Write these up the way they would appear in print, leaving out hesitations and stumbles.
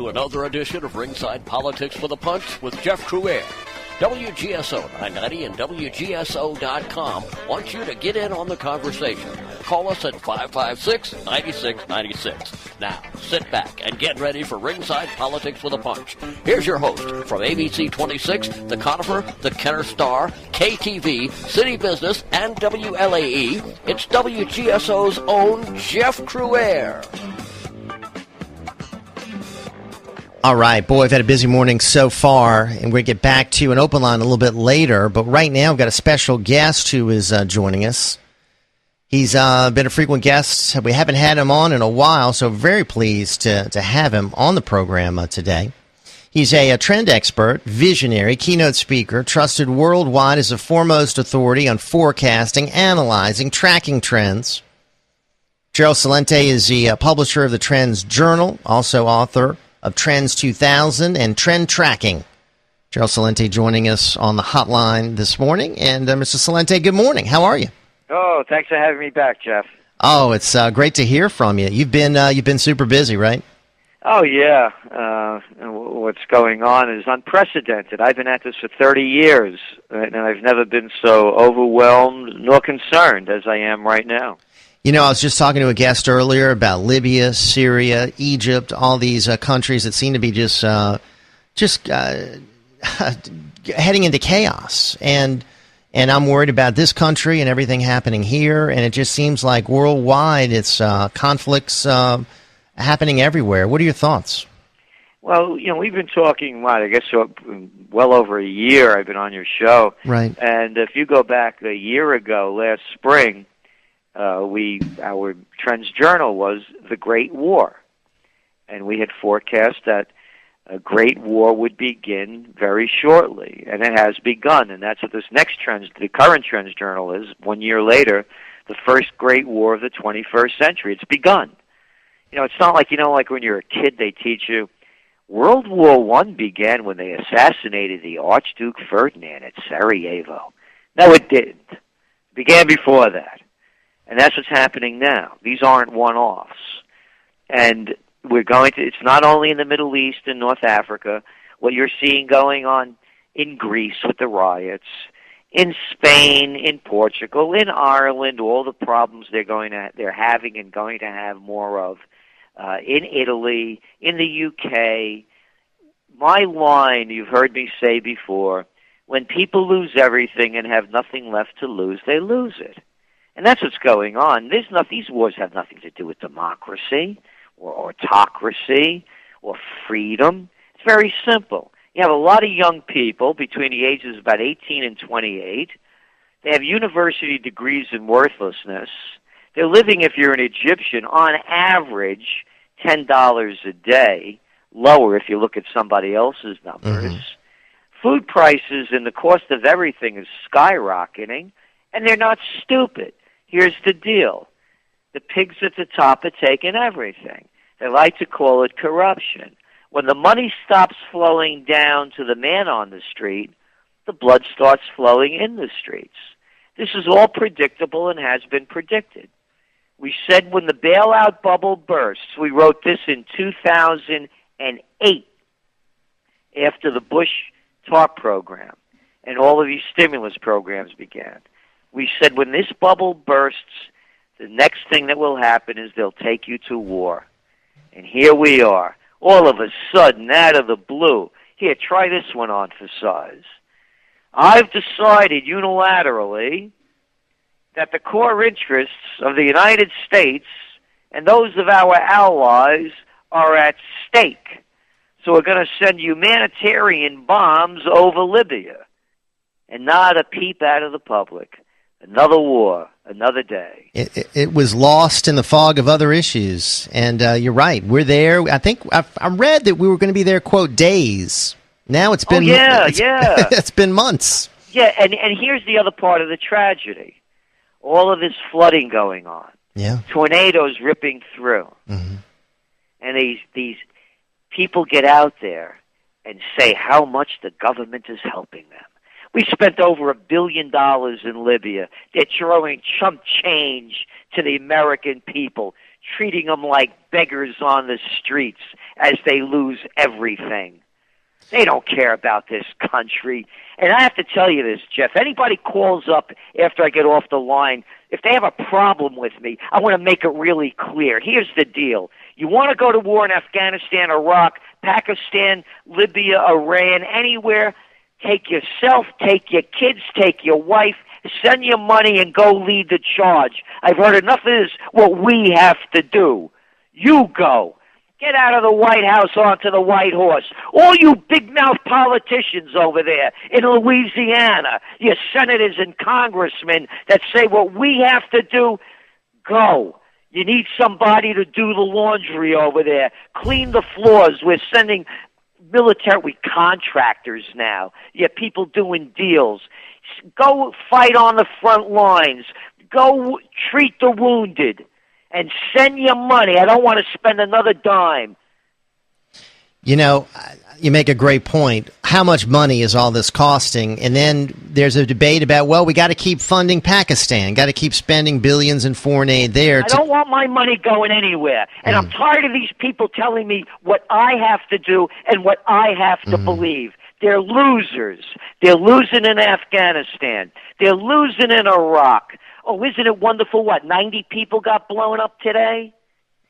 To another edition of Ringside Politics with a Punch with Jeff Crouere. WGSO 990 and WGSO.com wants you to get in on the conversation. Call us at 556-9696. Now, sit back and get ready for Ringside Politics with a Punch. Here's your host from ABC 26, The Conifer, The Kenner Star, KTV, City Business, and WLAE. It's WGSO's own Jeff Crouere. All right, boy, I've had a busy morning so far, and we're going to get back to an open line a little bit later. But right now, I've got a special guest who is joining us. He's been a frequent guest. We haven't had him on in a while, so very pleased to have him on the program today. He's a trend expert, visionary, keynote speaker, trusted worldwide as a foremost authority on forecasting, analyzing, tracking trends. Gerald Celente is the publisher of the Trends Journal, also author of Trends 2000 and Trend Tracking. Gerald Celente joining us on the hotline this morning. And Mr. Celente, good morning. How are you? Oh, thanks for having me back, Jeff. Oh, it's great to hear from you. You've been super busy, right? Oh, yeah. What's going on is unprecedented. I've been at this for 30 years, and I've never been so overwhelmed nor concerned as I am right now. You know, I was just talking to a guest earlier about Libya, Syria, Egypt, all these countries that seem to be just heading into chaos. And I'm worried about this country and everything happening here. And it just seems like worldwide it's conflicts happening everywhere. What are your thoughts? Well, you know, we've been talking, I guess, well over a year I've been on your show. Right. And if you go back a year ago, last spring, our Trends Journal was the Great War, and we had forecast that a Great War would begin very shortly, and it has begun, and that's what this next Trends, the current Trends Journal is. 1 year later, the first Great War of the 21st century. It's begun. You know, it's not like, like when you're a kid, they teach you, World War I began when they assassinated the Archduke Ferdinand at Sarajevo. No, it didn't. It began before that. And that's what's happening now. These aren't one-offs. And it's not only in the Middle East and North Africa, what you're seeing going on in Greece with the riots, in Spain, in Portugal, in Ireland, all the problems they're having and going to have more of, in Italy, in the UK. My line, you've heard me say before, when people lose everything and have nothing left to lose, they lose it. And that's what's going on. These wars have nothing to do with democracy or autocracy or freedom. It's very simple. You have a lot of young people between the ages of about 18 and 28. They have university degrees in worthlessness. They're living, if you're an Egyptian, on average $10 a day, lower if you look at somebody else's numbers. Mm-hmm. Food prices and the cost of everything is skyrocketing, and they're not stupid. Here's the deal. The pigs at the top are taking everything. They like to call it corruption. When the money stops flowing down to the man on the street, the blood starts flowing in the streets. This is all predictable and has been predicted. We said when the bailout bubble bursts, we wrote this in 2008 after the Bush TARP program and all of these stimulus programs began. We said when this bubble bursts, the next thing that will happen is they'll take you to war. And here we are, all of a sudden, out of the blue. Here, try this one on for size. I've decided unilaterally that the core interests of the United States and those of our allies are at stake. So we're going to send humanitarian bombs over Libya. And not a peep out of the public. Another war, another day. It was lost in the fog of other issues. And you're right. We're there. I think I read that we were going to be there, quote, days. Now it's been it's been months. Yeah, and here's the other part of the tragedy. All of this flooding going on. Yeah. Tornadoes ripping through. Mm-hmm. And these people get out there and say how much the government is helping them. We spent over $1 billion in Libya. They're throwing chump change to the American people, treating them like beggars on the streets as they lose everything. They don't care about this country. And I have to tell you this, Jeff. Anybody calls up after I get off the line, if they have a problem with me, I want to make it really clear. Here's the deal. You want to go to war in Afghanistan, Iraq, Pakistan, Libya, Iran, anywhere, take yourself, take your kids, take your wife, send your money and go lead the charge. I've heard enough of this, what we have to do. You go. Get out of the White House onto the White Horse. All you big-mouth politicians over there in Louisiana, your senators and congressmen that say what we have to do, go. You need somebody to do the laundry over there, clean the floors. We're sending military contractors now. You have people doing deals. Go fight on the front lines. Go treat the wounded. And send your money. I don't want to spend another dime. You know, you make a great point. How much money is all this costing? And then there's a debate about, well, we got to keep funding Pakistan, got to keep spending billions in foreign aid there. I don't want my money going anywhere. And I'm tired of these people telling me what I have to do and what I have to believe. They're losers. They're losing in Afghanistan. They're losing in Iraq. Oh, isn't it wonderful, 90 people got blown up today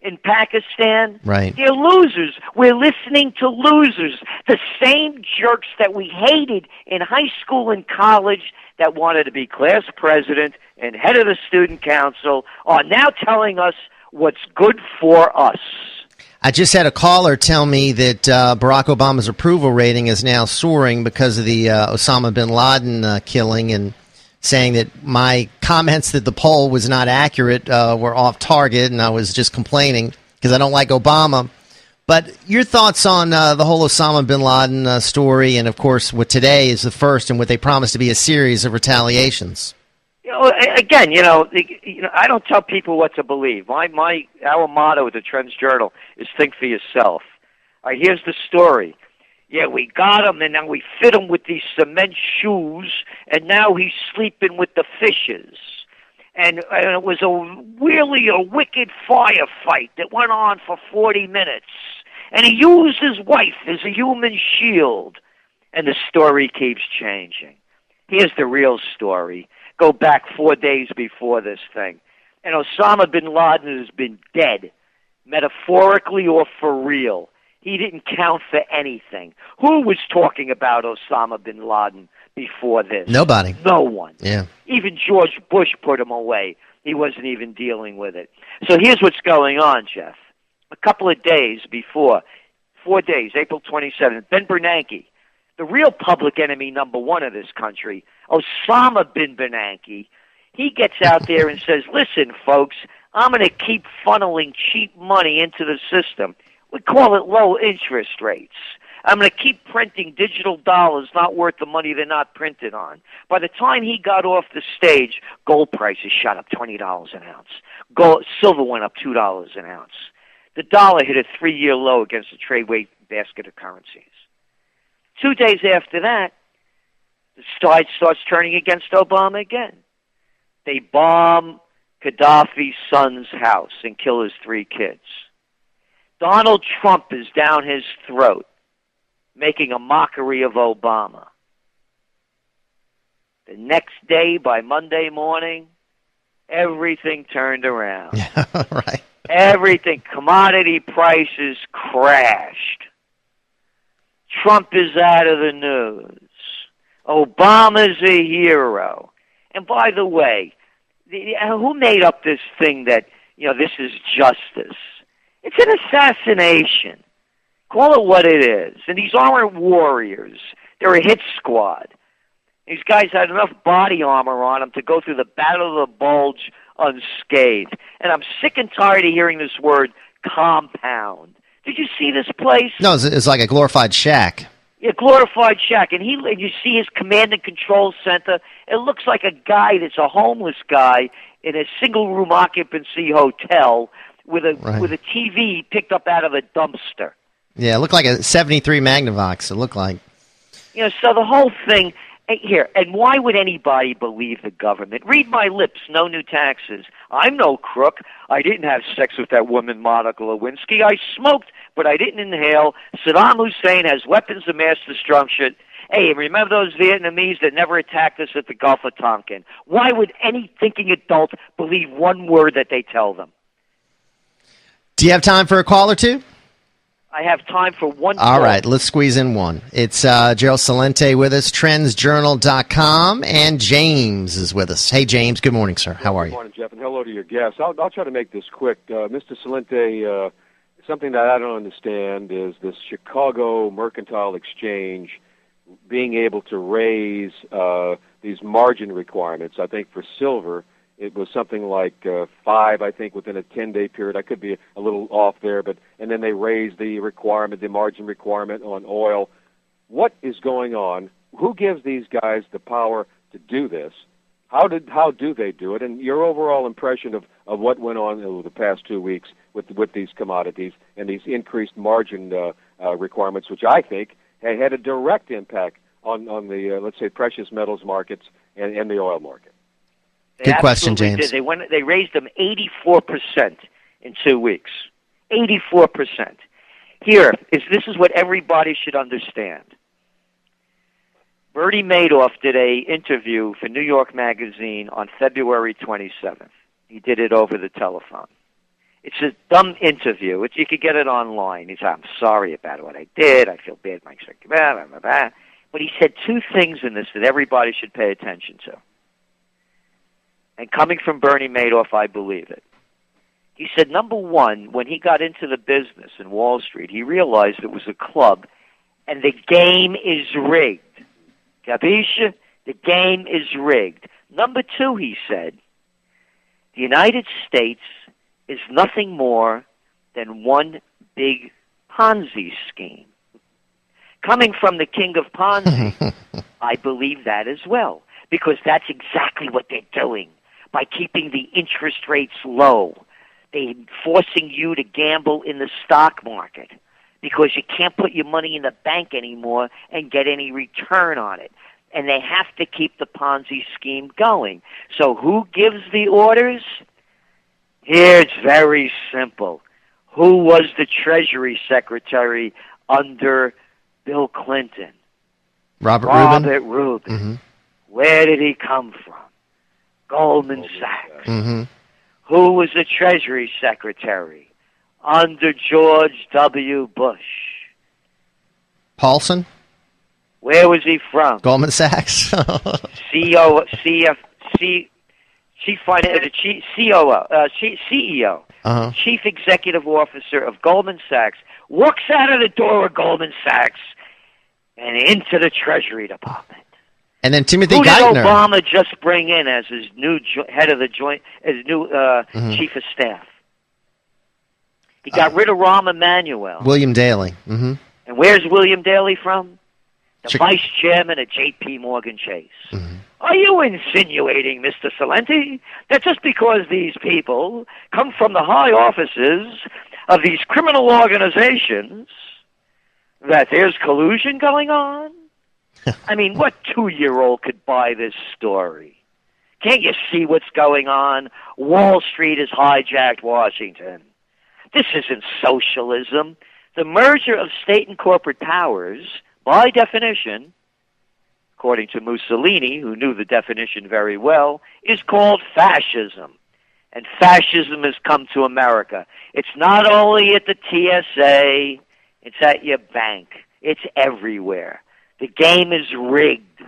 in Pakistan? Right. They're losers. We're listening to losers. The same jerks that we hated in high school and college that wanted to be class president and head of the student council are now telling us what's good for us. I just had a caller tell me that Barack Obama's approval rating is now soaring because of the Osama bin Laden killing, and saying that my comments that the poll was not accurate were off target, and I was just complaining because I don't like Obama. But your thoughts on the whole Osama bin Laden story, and of course what today is the first and what they promise to be a series of retaliations? Again, I don't tell people what to believe. Our motto at the Trends Journal is think for yourself. All right, here's the story. Yeah, we got him, and now we fit him with these cement shoes, and now he's sleeping with the fishes. And it was really a wicked firefight that went on for 40 minutes. And he used his wife as a human shield. And the story keeps changing. Here's the real story. Go back 4 days before this thing. And Osama bin Laden has been dead, metaphorically or for real. He didn't count for anything. Who was talking about Osama bin Laden before this? Nobody. No one. Yeah. Even George Bush put him away. He wasn't even dealing with it. So here's what's going on, Jeff. A couple of days before, 4 days, April 27th, Ben Bernanke, the real public enemy number one of this country, Osama bin Bernanke, he gets out there and says, listen, folks, I'm going to keep funneling cheap money into the system. We call it low interest rates. I'm going to keep printing digital dollars not worth the money they're not printed on. By the time he got off the stage, gold prices shot up $20 an ounce. Silver went up $2 an ounce. The dollar hit a 3-year low against the trade weight basket of currencies. 2 days after that, the tide starts turning against Obama again. They bomb Gaddafi's son's house and kill his 3 kids. Donald Trump is down his throat, making a mockery of Obama. The next day, by Monday morning, everything turned around. Right. Everything. Commodity prices crashed. Trump is out of the news. Obama's a hero. And by the way, who made up this thing that, this is justice? It's an assassination. Call it what it is. And these aren't warriors. They're a hit squad. These guys had enough body armor on them to go through the Battle of the Bulge unscathed. And I'm sick and tired of hearing this word, compound. Did you see this place? No, it's like a glorified shack. Yeah, glorified shack. And you see his command and control center. It looks like a guy that's a homeless guy in a single-room occupancy hotel with a TV picked up out of a dumpster. Yeah, it looked like a 73 Magnavox, it looked like. So the whole thing, Here, and why would anybody believe the government? Read my lips, no new taxes. I'm no crook. I didn't have sex with that woman, Monica Lewinsky. I smoked, but I didn't inhale. Saddam Hussein has weapons of mass destruction. Hey, remember those Vietnamese that never attacked us at the Gulf of Tonkin? Why would any thinking adult believe one word that they tell them? Do you have time for a call or two? I have time for one All call. right, let's squeeze in one. It's Gerald Celente with us, trendsjournal.com, and James is with us. Hey, James, good morning, sir. How are you? Good morning, Jeff, and hello to your guests. I'll try to make this quick. Mr. Celente, something that I don't understand is this Chicago Mercantile Exchange being able to raise these margin requirements. I think for silver, it was something like 5, I think, within a 10-day period. I could be a little off there, and then they raised the requirement, the margin requirement on oil. What is going on? Who gives these guys the power to do this? How do they do it? And your overall impression of what went on over the past 2 weeks with these commodities and these increased margin requirements, which I think had a direct impact on the, let's say, precious metals markets and the oil market. Good question, James. Did. They raised them 84% in 2 weeks. 84%. This is what everybody should understand. Bernie Madoff did an interview for New York Magazine on February 27th. He did it over the telephone. It's a dumb interview. You could get it online. He said, I'm sorry about what I did. I feel bad. But he said two things in this that everybody should pay attention to. And coming from Bernie Madoff, I believe it. He said, number one, when he got into the business in Wall Street, he realized it was a club, and the game is rigged. Capisce? The game is rigged. Number two, he said, the United States is nothing more than one big Ponzi scheme. Coming from the king of Ponzi, I believe that as well, because that's exactly what they're doing. By keeping the interest rates low, they're forcing you to gamble in the stock market because you can't put your money in the bank anymore and get any return on it. And they have to keep the Ponzi scheme going. So who gives the orders? Here it's very simple. Who was the Treasury Secretary under Bill Clinton? Robert Rubin. Mm-hmm. Where did he come from? Goldman Sachs. Mm-hmm. Who was the Treasury Secretary under George W. Bush? Paulson? Where was he from? Goldman Sachs. CEO, Chief Executive Officer of Goldman Sachs, walks out of the door of Goldman Sachs and into the Treasury Department. And then Timothy Who Geithner. did Obama just bring in as his new head of the chief of staff? He got rid of Rahm Emanuel. William Daley. Mm-hmm. And where's William Daley from? The vice chairman of J.P. Morgan Chase. Mm-hmm. Are you insinuating, Mr. Celente, that just because these people come from the high offices of these criminal organizations, that there's collusion going on? I mean, what 2-year-old could buy this story? Can't you see what's going on? Wall Street has hijacked Washington. This isn't socialism. The merger of state and corporate powers, by definition, according to Mussolini, who knew the definition very well, is called fascism. And fascism has come to America. It's not only at the TSA, it's at your bank. It's everywhere. The game is rigged.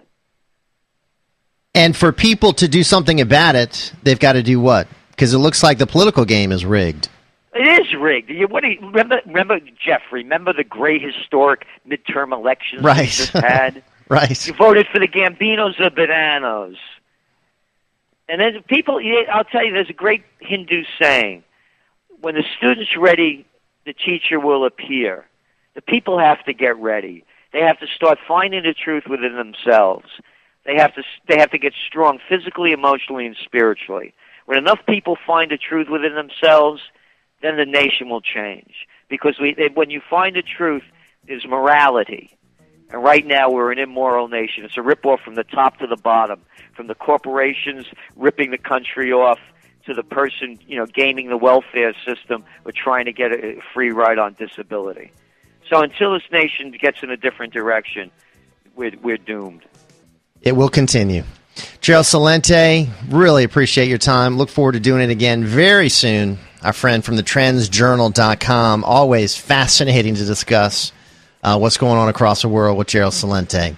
And for people to do something about it, they've got to do what? Because it looks like the political game is rigged. It is rigged. Remember, Jeff, remember the great historic midterm elections we just had? Right. You voted for the Gambinos or Bananos. And then people, I'll tell you, there's a great Hindu saying, when the student's ready, the teacher will appear. The people have to get ready. They have to start finding the truth within themselves. They have to get strong physically, emotionally, and spiritually. When enough people find the truth within themselves, then the nation will change. Because when you find the truth, there's morality. And right now we're an immoral nation. It's a rip-off from the top to the bottom, from the corporations ripping the country off to the person, gaming the welfare system or trying to get a free ride on disability. So until this nation gets in a different direction, we're doomed. It will continue. Gerald Celente, really appreciate your time. Look forward to doing it again very soon. Our friend from the trendsjournal.com, always fascinating to discuss what's going on across the world with Gerald Celente.